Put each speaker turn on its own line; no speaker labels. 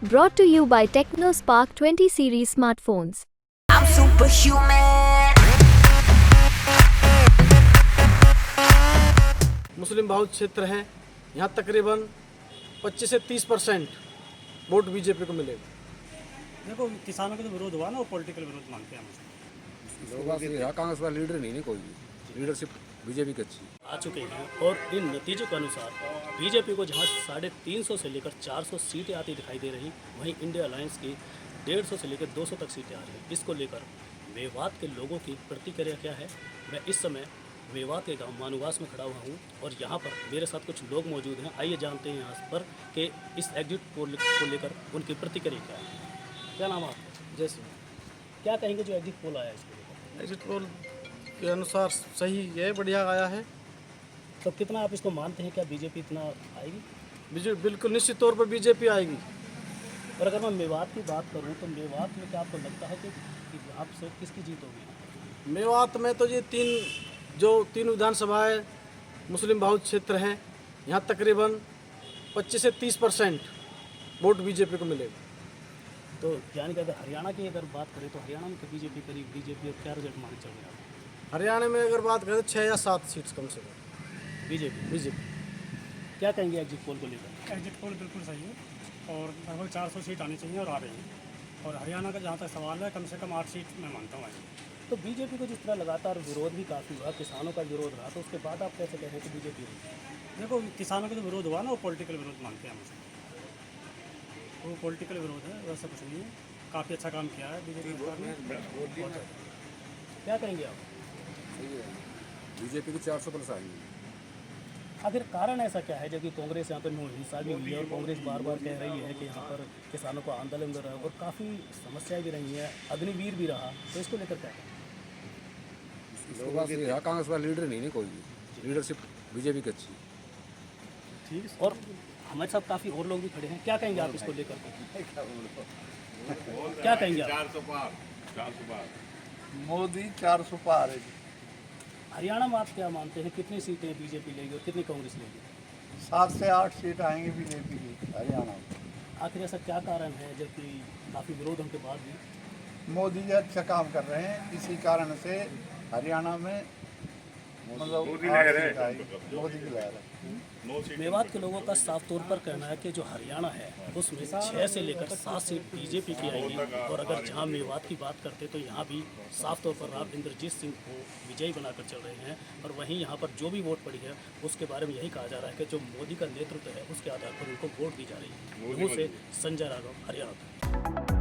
Brought to you by TechnoSpark 20 series smartphones.
I'm superhuman.
मुस्लिम बहुल क्षेत्र है, यहाँ तकरीबन 25 से 30% वोट बीजेपी को मिलेगा।
देखो किसानों का तो विरोध हुआ ना, वो पॉलिटिकल विरोध मानते हैं हम।
लोगों से कांग्रेस वाला लीडर नहीं कोई भी लीडरशिप बीजेपी की अच्छी
आ चुके हैं और इन नतीजों के अनुसार बीजेपी को जहां 350 से लेकर 400 सीटें आती दिखाई दे रही, वहीं इंडिया अलायंस की 150 से लेकर 200 तक सीटें आ रही हैं। इसको लेकर मेवात के लोगों की प्रतिक्रिया क्या है? मैं इस समय मेवात के गांव मानुवास में खड़ा हुआ हूं और यहां पर मेरे साथ कुछ लोग मौजूद हैं। आइए जानते हैं यहाँ पर कि इस एग्जिट पोल को लेकर उनकी प्रतिक्रिया क्या है। क्या नाम है आपका?
जैसे
क्या कहेंगे जो एग्जिट पोल आया है इसको लेकर?
एग्जिट पोल के अनुसार सही है, बढ़िया आया है।
तो कितना आप इसको मानते हैं, क्या बीजेपी इतना आएगी?
बीजेपी बिल्कुल निश्चित तौर पर बीजेपी आएगी।
और अगर मैं मेवात की बात करूं तो मेवात में क्या आपको लगता है कि आपसे किसकी जीत होगी?
मेवात में तो ये तीन विधानसभाएं मुस्लिम बहुल क्षेत्र हैं, यहाँ तकरीबन 25 से 30% वोट बीजेपी को मिलेगा।
तो यानी कि अगर हरियाणा की अगर बात करें तो हरियाणा में तो बीजेपी करीब और क्या रिजल्ट मान चल रहा है?
हरियाणा में अगर बात करें तो 6 या 7 सीट्स कम से कम
बीजेपी क्या कहेंगे एग्जिट पोल को लेकर?
एग्जिट पोल बिल्कुल सही है और लगभग 400 सीट आनी चाहिए और आ रही है। और हरियाणा का जहाँ तक सवाल है, कम से कम 8 सीट मैं मानता हूँ आएगी।
तो बीजेपी को जिस तरह लगातार विरोध भी काफ़ी हुआ, किसानों का विरोध रहा, तो उसके बाद आप कैसे कह रहे हैं कि बीजेपी होगी?
देखो किसानों का तो विरोध हुआ ना, वो पॉलिटिकल विरोध मानते हैं हम। वो पॉलिटिकल विरोध है, वैसा कुछ नहीं है। काफ़ी अच्छा काम किया है बीजेपी सरकार ने।
क्या कहेंगे आप?
बीजेपी की 400 प्लस आएंगी।
आखिर कारण ऐसा क्या है जबकि कांग्रेस यहाँ पर हिंसा भी हुई है और कांग्रेस बार बार कह रही है कि यहाँ पर किसानों को आंदोलन कर रहा है और काफ़ी समस्याएं भी रही हैं, अग्निवीर भी रहा, तो इसको लेकर क्या कहें?
लोगों से कांग्रेस वाला लीडर नहीं कोई भी लीडरशिप बीजेपी की अच्छी।
ठीक। और हमारे साथ काफ़ी और लोग भी खड़े हैं, क्या कहेंगे आप इसको लेकर के? क्या कहेंगे आप?
मोदी 400 पार है।
हरियाणा में आप क्या मानते हैं, कितनी सीटें बीजेपी लेगी और कितनी कांग्रेस लेगी?
7 से 8 सीट आएंगी बीजेपी की हरियाणा में।
आखिर ऐसा क्या कारण है जबकि काफ़ी विरोध होने के बाद भी?
मोदी जी अच्छा काम कर रहे हैं, इसी कारण से हरियाणा में मतलब मोदी की लहर है।
मेवात के लोगों का साफ तौर पर कहना है कि जो हरियाणा है उसमें 6 से लेकर 7 सीट बीजेपी की आएगी। और अगर जहां मेवात की बात करते तो यहाँ भी साफ तौर पर राव इंद्रजीत सिंह को विजयी बनाकर चल रहे हैं। और वहीं यहाँ पर जो भी वोट पड़ी है उसके बारे में यही कहा जा रहा है कि जो मोदी का नेतृत्व है उसके आधार पर उनको वोट दी जा रही है। से संजय राघव, हरियाणा।